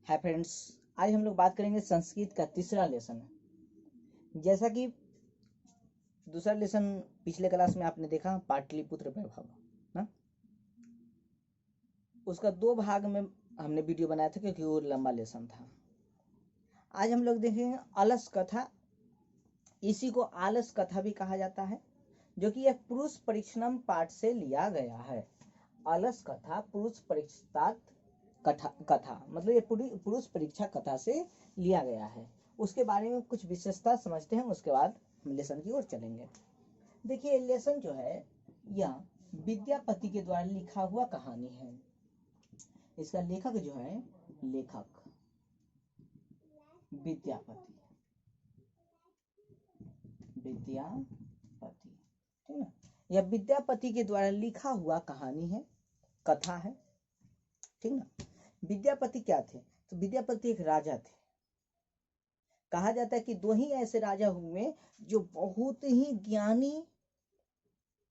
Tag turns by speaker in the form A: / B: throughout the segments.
A: Hi friends, आज हम लोग बात करेंगे संस्कृत का तीसरा लेसन। जैसा कि दूसरा लेसन पिछले क्लास में आपने देखा पाटलिपुत्र वैभव ना, उसका 2 भाग में हमने वीडियो बनाया था क्योंकि वो लंबा लेसन था। आज हम लोग देखेंगे अलस कथा। इसी को आलस कथा भी कहा जाता है, जो कि एक पुरुष परीक्षणम पाठ से लिया गया है। अलस कथा पुरुष परीक्षात कथा मतलब ये पुरुष परीक्षा कथा से लिया गया है। उसके बारे में कुछ विशेषता समझते हैं, उसके बाद हम लेसन की ओर चलेंगे। देखिए, लेसन जो है यह विद्यापति के द्वारा लिखा हुआ कहानी है। इसका लेखक जो है लेखक विद्यापति, ठीक है। यह विद्यापति के द्वारा लिखा हुआ कहानी है, कथा है, ठीक ना। विद्यापति क्या थे? तो विद्यापति एक राजा थे। कहा जाता है कि 2 ही ऐसे राजा हुए जो बहुत ही ज्ञानी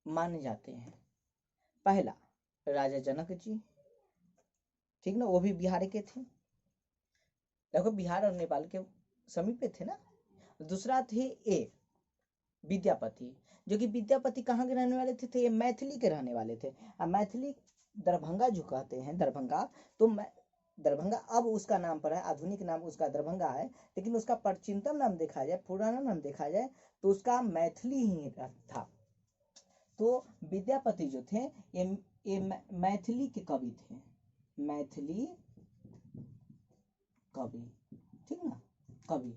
A: माने जाते हैं। पहला राजा जनक जी, ठीक ना, वो भी बिहार के थे। देखो, बिहार और नेपाल के समीप पे थे ना। दूसरा थे ए विद्यापति, जो कि विद्यापति कहाँ के रहने वाले थे? तो ये मैथिली के रहने वाले थे। मैथिली दरभंगा जो कहते हैं, दरभंगा, तो दरभंगा अब उसका नाम पर है, आधुनिक नाम उसका दरभंगा है, लेकिन उसका प्राचीनतम नाम देखा जाए, पुराना नाम देखा जाए तो उसका मैथिली ही था। तो विद्यापति जो थे ये मैथिली के कवि थे, मैथिली कवि, ठीक ना, कवि।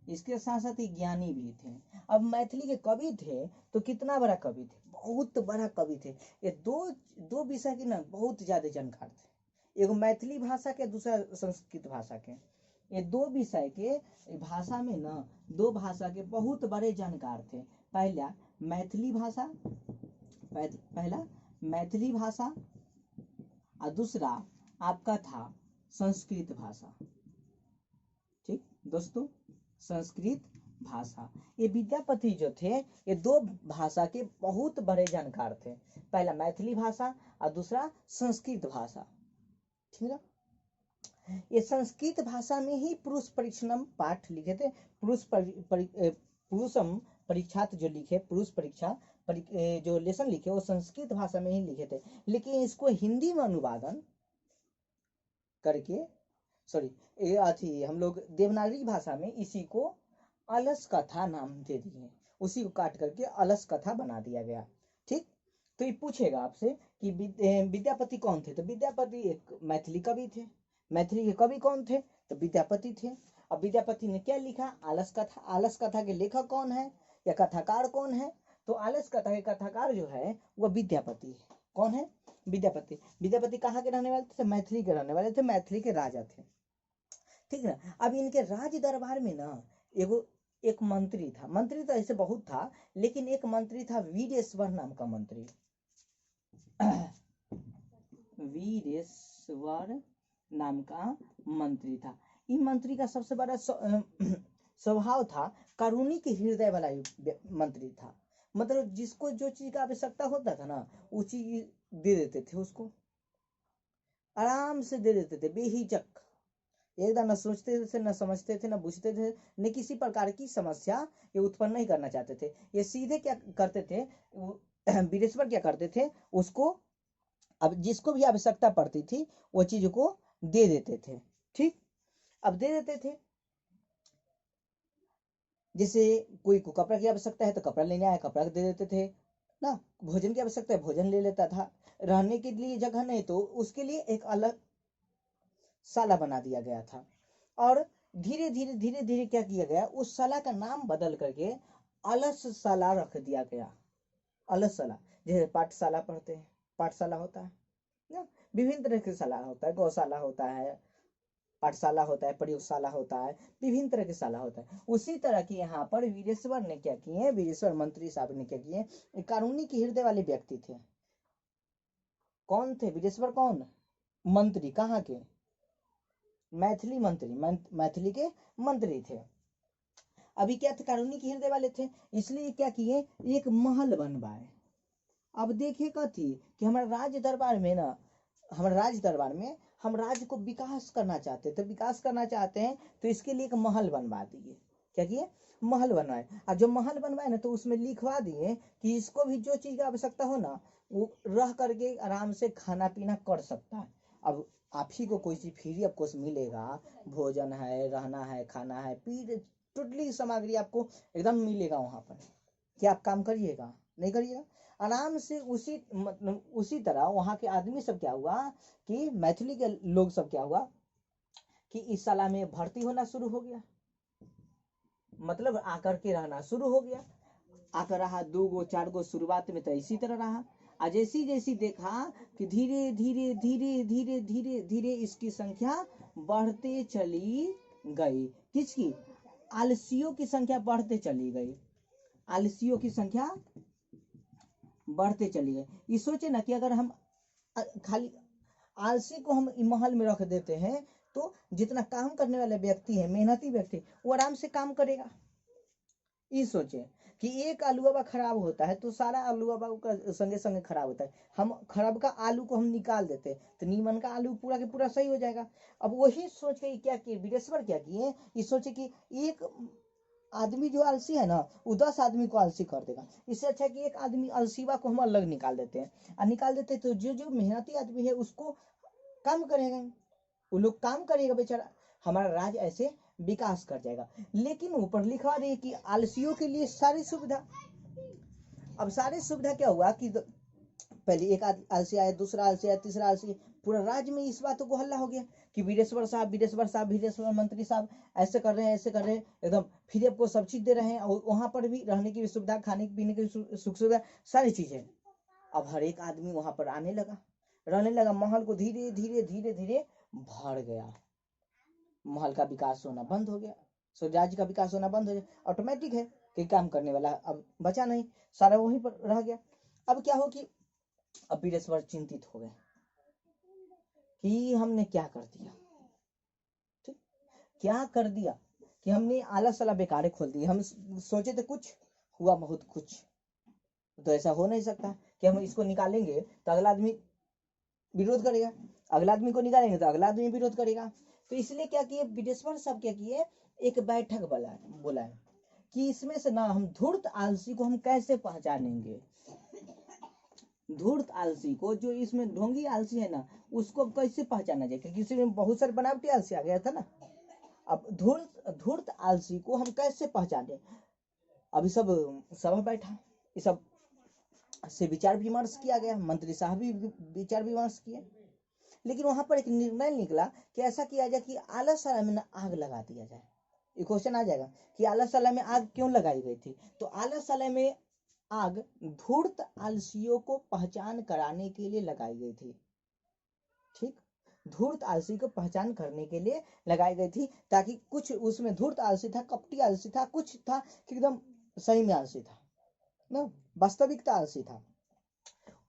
A: इसके साथ साथ ही ज्ञानी भी थे। अब मैथिली के कवि थे तो कितना बड़ा कवि थे? बहुत बड़ा कवि थे। ये दो विषय के ना बहुत ज्यादा जानकार थे। एगो मैथिली भाषा के, दूसरा संस्कृत भाषा के। ये 2 विषय के भाषा में ना, 2 भाषा के बहुत बड़े जानकार थे। पहला मैथिली भाषा और दूसरा आपका था संस्कृत भाषा। ठीक दोस्तों, संस्कृत भाषा। ये विद्यापति जो थे ये 2 भाषा के बहुत बड़े जानकार थे। पहला मैथिली भाषा और दूसरा संस्कृत भाषा, ठीक है। ये संस्कृत भाषा में ही पुरुष परीक्षणम पाठ लिखे थे। पुरुषम परीक्षात जो लिखे, पुरुष परीक्षा जो लेसन लिखे वो संस्कृत भाषा में ही लिखे थे। लेकिन इसको हिंदी में अनुवादन करके, हम लोग देवनागरी भाषा में इसी को अलस कथा नाम दे दिए। उसी को काट करके अलस कथा बना दिया गया। ठीक, तो ये पूछेगा आपसे कि विद्यापति कौन थे? तो विद्यापति एक मैथिली कवि थे। मैथिली के कवि कौन थे? तो विद्यापति थे। अब विद्यापति ने क्या लिखा? आलस कथा। आलस कथा के लेखक कौन है या कथाकार कौन है? तो आलस कथा के कथाकार जो है वो विद्यापति है। कौन है? विद्यापति। विद्यापति कहाँ के रहने वाले थे? मैथिली के रहने वाले थे, मैथिली के राजा थे, ठीक है। अब इनके राज दरबार में ना एक मंत्री था। मंत्री तो ऐसे बहुत था, लेकिन एक मंत्री था वीरेश्वर नाम का मंत्री। वीरेश्वर नाम का मंत्री था। इन मंत्री का सबसे बड़ा स्वभाव था कारुणिक हृदय वाला मंत्री था। मतलब जिसको जो चीज का आवश्यकता होता था ना, वो चीज दे देते थे, उसको आराम से दे देते थे, बेहिचक। एकदम न सोचते थे, न समझते थे, न बुझते थे, न किसी प्रकार की समस्या ये उत्पन्न नहीं करना चाहते थे। ये सीधे क्या करते थे, वीरेश्वर क्या करते थे, उसको अब जिसको भी आवश्यकता पड़ती थी वो चीज को दे देते थे। ठीक, अब दे देते थे। जैसे कोई को कपड़ा की आवश्यकता है तो कपड़ा लेने आया, कपड़ा दे देते थे ना। भोजन की आवश्यकता है, भोजन ले लेता था। रहने के लिए जगह नहीं तो उसके लिए एक अलग साला बना दिया गया था। और धीरे धीरे क्या किया गया, उस साला का नाम बदल करके अलस साला रख दिया गया। अलस साला, जैसे पाठशाला पढ़ते हैं, पाठशाला होता है ना, विभिन्न तरह के शाला होता है, गौशाला होता है, पाठशाला होता है, प्रयोगशाला होता है, विभिन्न तरह के शाला होता है। उसी तरह की यहाँ पर वीरेश्वर ने क्या किए, वीरेश्वर मंत्री साहब ने क्या किए, कारुणिक हृदय वाले व्यक्ति थे। कौन थे वीरेश्वर? कौन? मंत्री। कहाँ के? मैथिली मंत्री, मैथिली के मंत्री थे। अभी क्या थे, कारुणिक हृदय वाले थे, इसलिए क्या किए, एक महल बनवाए। अब देखिए कथी कि हमारे राज दरबार में हम राज्य को विकास करना चाहते हैं, तो विकास करना चाहते हैं तो इसके लिए एक महल बनवा दिए। क्या किए? महल बनवाए। और जो महल बनवाए ना तो उसमें लिखवा दिए कि इसको भी जो चीज की आवश्यकता हो ना वो रह करके आराम से खाना पीना कर सकता है। अब आप ही को कोई चीज फ्री ऑफ कॉस्ट मिलेगा, भोजन है, रहना है, खाना है, टोटली सामग्री आपको एकदम मिलेगा वहां पर। क्या आप काम करिएगा? नहीं करिएगा। आराम से उसी मतलब उसी तरह वहां के आदमी सब क्या हुआ कि मैथिली के लोग सब क्या हुआ कि इस साला में भर्ती होना शुरू हो गया, मतलब आकर के रहना शुरू हो गया। आकर रहा 2 गो 4 गो, शुरुआत में तो इसी तरह रहा। आज जैसी जैसी देखा कि धीरे धीरे धीरे धीरे धीरे धीरे इसकी संख्या बढ़ते चली गई। किसकी? आलसियों की संख्या बढ़ते चली गई। आलसियों की संख्या बढ़ते चली गई। ये सोचे ना कि अगर हम खाली आलसी को हम महल में रख देते हैं तो जितना काम करने वाला व्यक्ति है, मेहनती व्यक्ति, वो आराम से काम करेगा। ये सोचे कि एक आलूवा खराब होता है तो सारा आलूवा का संगे संगे खराब होता है। हम खराब का आलू को हम निकाल देते तो नीमन का आलू पूरा के पूरा सही हो जाएगा। अब वही सोच के क्या किए वीरेश्वर, क्या किए, ये सोचे कि एक आदमी जो आलसी है ना वो 10 आदमी को आलसी कर देगा। इससे अच्छा कि एक आदमी आलसीवा को हम अलग निकाल देते हैं, और निकाल देते तो जो जो मेहनती आदमी है उसको काम करेगा, वो लोग काम करेगा बेचारा, हमारा राज्य ऐसे विकास कर जाएगा। लेकिन ऊपर लिखा रही कि आलसियों के लिए सारी सुविधा। अब सारी सुविधा क्या हुआ कि पहले एक आलसी आया, दूसरा आलसी आया, तीसरा आलसी, पूरा राज्य में इस बातों को हल्ला हो गया कि वीरेश्वर साहब, वीरेश्वर साहब, वीरेश्वर मंत्री साहब ऐसे कर रहे हैं, ऐसे कर रहे हैं, एकदम फ्री आपको सब चीज दे रहे हैं, और वहां पर भी रहने की भी सुविधा, खाने पीने की सुख सुविधा, सारी चीजें। अब हर एक आदमी वहां पर आने लगा, रहने लगा। महल को धीरे धीरे धीरे धीरे भर गया। महल का विकास होना बंद हो गया, राज्य का विकास होना बंद हो गया। ऑटोमेटिक है कि काम करने वाला अब बचा नहीं, सारा वहीं पर रह गया। अब क्या हो कि अब वीरेश्वर चिंतित हो गए कि हमने क्या कर दिया, ठीक, क्या कर दिया कि हमने आला साला बेकारे खोल दिए। हम सोचे थे कुछ, हुआ बहुत कुछ। तो ऐसा हो नहीं सकता कि हम इसको निकालेंगे तो अगला आदमी विरोध करेगा, अगला आदमी को निकालेंगे तो अगला आदमी विरोध करेगा। तो इसलिए क्या किए वीरेश्वर साहब, क्या किए, एक बैठक बुलाए कि इसमें से ना हम धूर्त आलसी को हम कैसे पहचानेंगे। धूर्त आलसी को, जो इसमें ढोंगी आलसी है ना, उसको कैसे पहचाना जाए, क्योंकि इसमें बहुत सारे बनावटी आलसी आ गया था ना। अब धूर्त आलसी को हम कैसे पहचाने। अभी सब सभा बैठा, ये सब से विचार विमर्श किया गया, मंत्री साहब भी विचार विमर्श किए। लेकिन वहां पर एक निर्णय निकला कि ऐसा किया जाए कि आला साला में ना आग लगा दिया जाए। ये क्वेश्चन आ जाएगा कि आला साला में आग क्यों लगाई गई थी। तो आला साला में आग धूर्त आलसियों को पहचान कराने के लिए लगाई गई थी। ठीक, धूर्त आलसी को पहचान करने के लिए लगाई गई थी, ताकि कुछ उसमें धूर्त आलसी था, कपटी आलसी था, कुछ था कि एकदम सही में आलसी था ना, वास्तविकता आलसी था।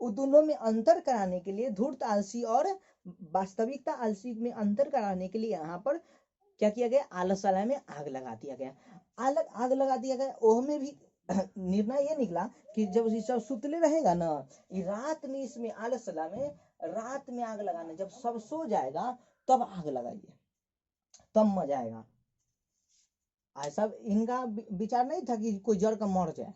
A: उन दोनों में अंतर कराने के लिए, धूर्त आलसी और वास्तविकता आलसी में अंतर कराने के लिए यहाँ पर क्या किया गया, आलसाला में आग लगा दिया गया। आग लगा दिया गया। ओह में भी निर्णय ये निकला कि जब ये सब सुतले रहेगा ना, रात में इसमें आलसाला में रात में आग लगाना, जब सब सो जाएगा तब आग लगाइए, तब मजा आएगा। ऐसा इनका विचार नहीं था कि कोई जड़ का मर जाए,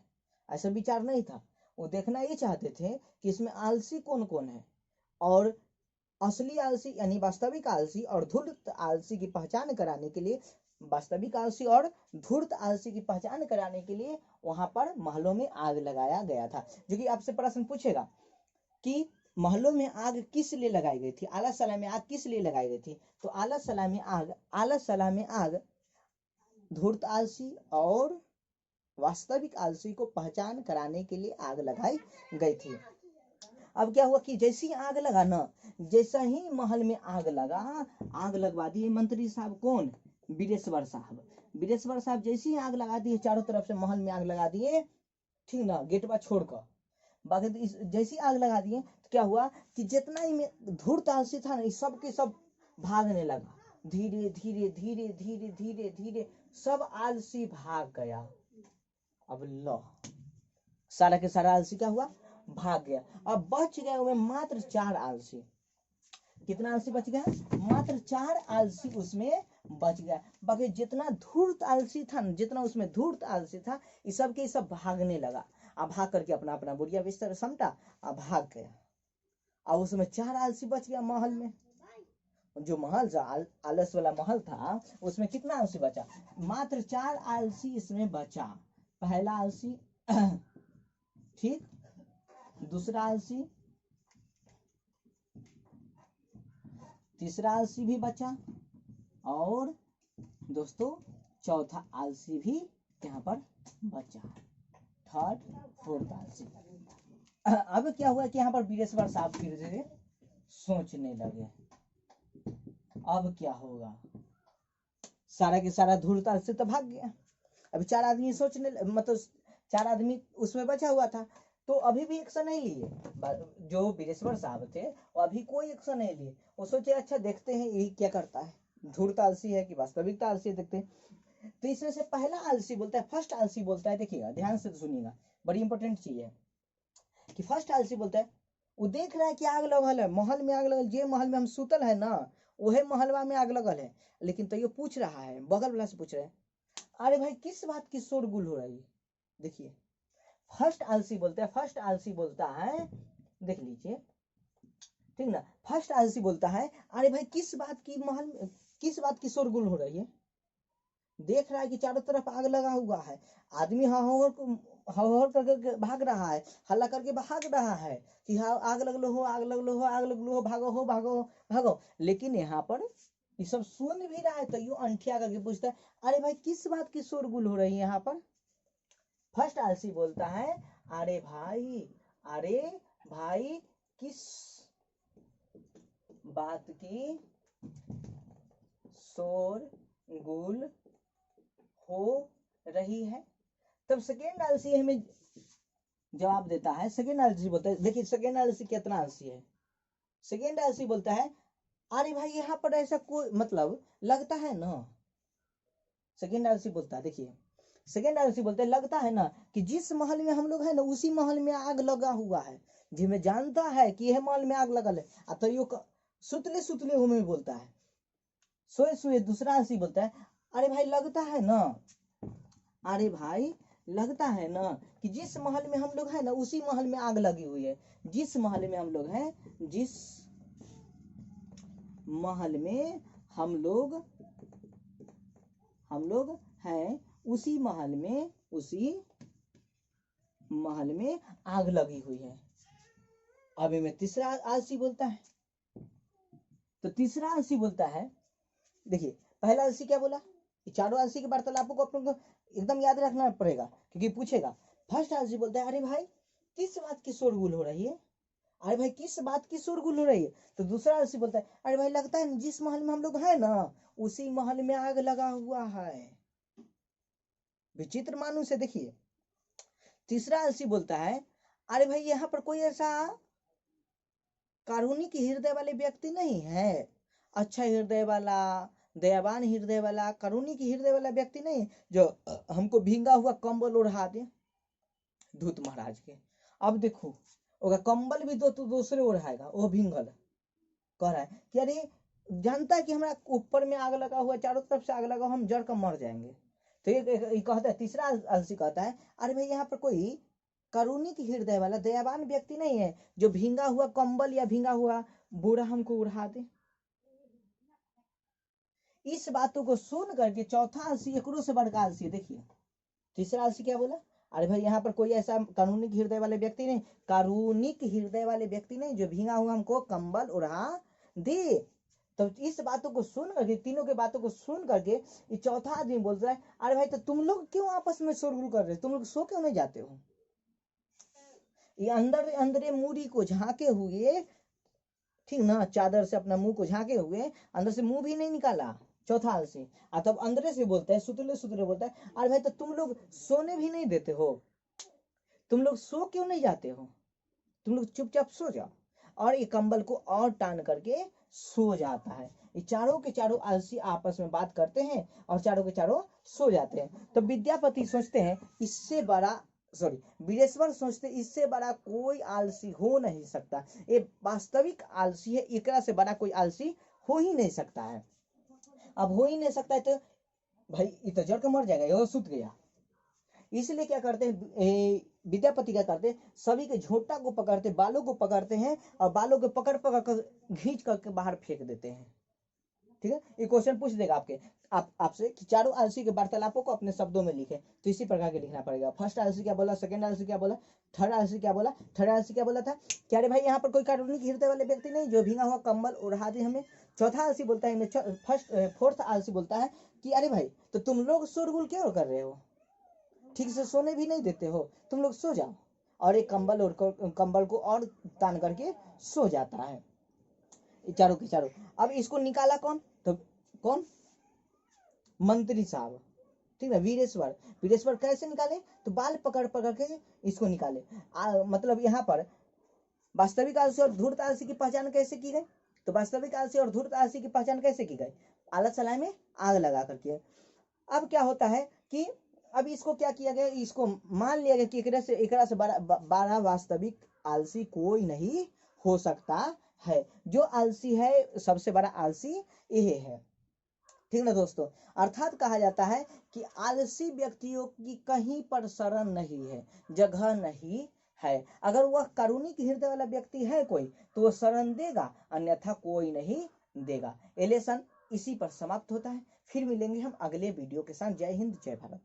A: ऐसा विचार नहीं था। वो देखना ये चाहते थे कि इसमें आलसी कौन कौन है, और असली आलसी यानी वास्तविक आलसी और धूर्त आलसी की पहचान कराने के लिए, वास्तविक आलसी और धूर्त आलसी की पहचान कराने के लिए वहां पर महलों में आग लगाया गया था। जो कि आपसे प्रश्न पूछेगा कि महलों में आग किस लिए लगाई गई थी, आला सला में आग किस लिए लगाई गई थी। तो आला सला में आग धूर्त आलसी और वास्तविक आलसी को पहचान कराने के लिए आग लगाई गई थी। अब क्या हुआ कि जैसी आग लगा ना, जैसा ही महल में आग लगा, आग लगवा दिए मंत्री साहब, कौन, वीरेश्वर साहब। वीरेश्वर साहब जैसी ही आग लगा दिए, चारों तरफ से महल में आग लगा दिए, ठीक ना, गेटवा छोड़कर बाकी जैसी आग लगा दिए तो क्या हुआ कि जितना ही में धूर्त आलसी था ना, सब के सब भागने लगा। धीरे धीरे धीरे धीरे धीरे धीरे सब आलसी भाग गया। अब लो, सारा के सारा आलसी क्या हुआ, भाग गया। अब बच गए हुए मात्र 4 आलसी। कितना आलसी बच गया? मात्र 4 आलसी उसमें बच गया। बाकी जितना धूर्त आलसी था, जितना उसमें धूर्त आलसी था, ये सब के सब भागने लगा। अब भाग करके अपना अपना बोरिया बिस्तर समेटा, अब भाग गया। और उसमें 4 आलसी बच गया महल में। जो महल था, आलस वाला महल था, उसमें कितना आलसी बचा? मात्र 4 आलसी इसमें बचा। पहला आलसी ठीक, दूसरा आलसी, तीसरा आलसी भी बचा, और दोस्तों चौथा आलसी भी यहाँ पर बचा, थर्ड फोर्थ आलसी। अब क्या हुआ कि यहाँ पर वीरेश्वर साहब धीरे धीरे सोचने लगे, अब क्या होगा? सारा के सारा धूर्त आलसी तो भाग गया। अभी 4 आदमी सोचने, मतलब 4 आदमी उसमें बचा हुआ था, तो अभी भी एक्शन नहीं लिए। जो वीरेश्वर साहब थे वो अभी कोई एक्शन नहीं लिए। वो सोचे अच्छा देखते हैं यही क्या करता है, धूर्त आलसी है कि वास्तविकता आलसी है, देखते हैं। तो इसमें से पहला आलसी बोलता है, फर्स्ट आलसी बोलता है, देखिएगा ध्यान से सुनिएगा, बड़ी इंपॉर्टेंट चीज है कि फर्स्ट आलसी बोलता है, वो देख रहा है कि आग लगल है, महल में आग लगल, जे महल में हम सुतल है ना, वही महलवा में आग लगल है। लेकिन तो ये पूछ रहा है, बगल वाला से पूछ रहा है, अरे भाई किस बात की शोरगुल हो रही है? देखिए फर्स्ट आलसी बोलता है, फर्स्ट आलसी बोलता है, देख लीजिए ठीक ना, फर्स्ट आलसी बोलता है, अरे भाई किस बात की महल, किस बात की शोरगुल हो रही है? देख रहा है कि चारों तरफ आग लगा हुआ है, आदमी हौहर करके भाग रहा है, हल्ला करके भाग रहा है कि हाँ आग लगलो हो, आग लगलो हो, आग लगलो हो, भागो हो, भागो भागो। लेकिन यहाँ पर ये सब सुन भी रहा है, तो यूं अंठिया करके पूछता है, अरे भाई किस बात की शोरगुल हो रही है यहाँ पर? फर्स्ट आलसी बोलता है, अरे भाई किस बात की शोरगुल हो रही है? तब सेकेंड आलसी हमें जवाब देता है। सेकेंड आलसी बोलता है, देखिए सेकेंड आलसी कितना आलसी है। सेकेंड आलसी बोलता है, अरे भाई यहाँ पर ऐसा कोई मतलब लगता है ना। सेकेंड आलसी बोलता है, देखिए सेकेंड आलसी बोलते हैं, लगता है ना कि जिस महल में हम लोग है ना, उसी महल में आग लगा हुआ है। जिसमें जानता है कि यह महल में आग लगल है, तो यो सुतले सुतले हमें बोलता है, सोए सोए। दूसरा आलसी बोलता है, अरे भाई लगता है ना, अरे भाई लगता है ना कि जिस महल में हम लोग है ना, उसी महल में आग लगी हुई है। जिस महल में हम लोग हैं, जिस महल में हम लोग हैं, उसी महल में आग लगी हुई है। अभी में तीसरा आलसी बोलता है, तो तीसरा आलसी बोलता है, देखिए पहला आलसी क्या बोला, चारों आलसी के वार्तालाप को अपन को एकदम याद रखना पड़ेगा, क्योंकि पूछेगा। फर्स्ट आलसी बोलता है, अरे भाई किस बात की शोरगुल हो रही है? अरे भाई किस बात की शोरगुल हो रही है? तो दूसरा आलसी बोलता है, अरे भाई लगता है जिस महल में हम लोग हैं ना, उसी महल में आग लगा हुआ है। विचित्र मानुष है। देखिए तीसरा आलसी बोलता है, अरे भाई यहाँ पर कोई ऐसा कारुणिक हृदय वाले व्यक्ति नहीं है, अच्छा हृदय वाला, दयावान हृदय वाला, कारुणिक हृदय वाला व्यक्ति नहीं जो हमको भींगा हुआ कंबल ओढ़ा दे धूत महाराज के। अब देखो ओका कंबल भी तो दूसरे ओढ़ाएगा, वो भींगल कह रहा है कि अरे जानता है कि हमारा ऊपर में आग लगा हुआ, चारों तरफ से आग लगा, हम जड़ कर मर जाएंगे। तो ये कहता है, तीसरा आलसी कहता है, अरे भाई यहाँ पर कोई कारुणिक हृदय वाला दयावान व्यक्ति नहीं है जो भींगा हुआ कंबल या भींगा हुआ बोरा हमको उड़ा दे। इस बातों को सुन करके चौथा आलसी एकरो से बड़का आलसी, देखिए तीसरा आलसी क्या बोला, अरे भाई यहाँ पर कोई ऐसा कारुणिक हृदय वाले व्यक्ति नहीं, कारुणिक हृदय वाले व्यक्ति नहीं जो भींगा हुआ हमको कंबल उड़ा दे। तो इस बातों को सुन करके, तीनों के बातों को सुन करके ये चौथा आदमी बोल रहा है, अरे भाई तो तुम लोग क्यों आपस में शोरगुल कर रहे हो, तुम लोग सो क्यों नहीं जाते हो? ये अंदर अंदर मूरी को झांके हुए, ठीक ना, चादर से अपना मुंह को झांके हुए, अंदर से मुंह भी नहीं निकाला चौथा आलसी। तब अंदर से बोलता है, सुतले सुतले बोलता है, अरे भाई तो तुम लोग सोने भी नहीं देते हो, तुम लोग सो क्यों नहीं जाते हो, तुम लोग चुपचाप सो जाओ। और ये कंबल को और टान करके सो जाता है। ये चारों के चारों आलसी आपस में बात करते हैं और चारों के चारों सो जाते हैं। तो विद्यापति सोचते हैं इससे बड़ा सॉरी वीरेश्वर सोचते इससे बड़ा कोई आलसी हो नहीं सकता, ये वास्तविक आलसी है, एकरा से बड़ा कोई आलसी हो ही नहीं सकता है। अब हो ही नहीं सकता है तो भाई ये तो जड़ के मर जाएगा, ये सुत गया। इसलिए क्या करते हैं विद्यापति, क्या करते हैं सभी के झोंटा को पकड़ते, बालों को पकड़ते हैं और बालों को पकड़ पकड़ कर घींच करके बाहर फेंक देते हैं। ठीक है, ये क्वेश्चन पूछ देगा आपसे कि चारों आलसी के वार्तालापों को अपने शब्दों में लिखे, तो इसी प्रकार के लिखना पड़ेगा। फर्स्ट आलसी क्या बोला, सेकंड आलसी क्या बोला, थर्ड आलसी क्या बोला, थर्ड आलसी क्या बोला था, क्या रे भाई यहाँ पर कोई कारुणिक हृदय वाले व्यक्ति नहीं जो भींगा हुआ कंबल ओढ़ा दे हमें। चौथा आलसी बोलता है, फोर्थ आलसी बोलता है कि अरे भाई तो तुम लोग शोरगुल क्यों कर रहे हो, ठीक से सोने भी नहीं देते हो, तुम लोग सो जाओ। और एक कंबल को और तान करके सो जाता है, चारों के चारों। अब इसको निकाला कौन, तो कौन, मंत्री साहब, ठीक है, वीरेश्वर कैसे निकाले, तो बाल पकड़ पकड़ के इसको निकाले। मतलब यहाँ पर वास्तविक आलसी और धूर्त आलसी की पहचान कैसे की गई, तो वास्तविक आलसी और धूर्त आलसी की पहचान कैसे की गई, आलस चलाए में आग लगा करके। अब क्या होता है कि अब इसको क्या किया गया, इसको मान लिया गया कि एकरा से बड़ा वास्तविक आलसी कोई नहीं हो सकता है, जो आलसी है सबसे बड़ा आलसी यही है। ठीक ना दोस्तों, अर्थात कहा जाता है कि आलसी व्यक्तियों की कहीं पर शरण नहीं है, जगह नहीं है। अगर वह कारुणिक हृदय वाला व्यक्ति है कोई तो वह शरण देगा, अन्यथा कोई नहीं देगा। एलेसन इसी पर समाप्त होता है। फिर मिलेंगे हम अगले वीडियो के साथ। जय हिंद, जय भारत।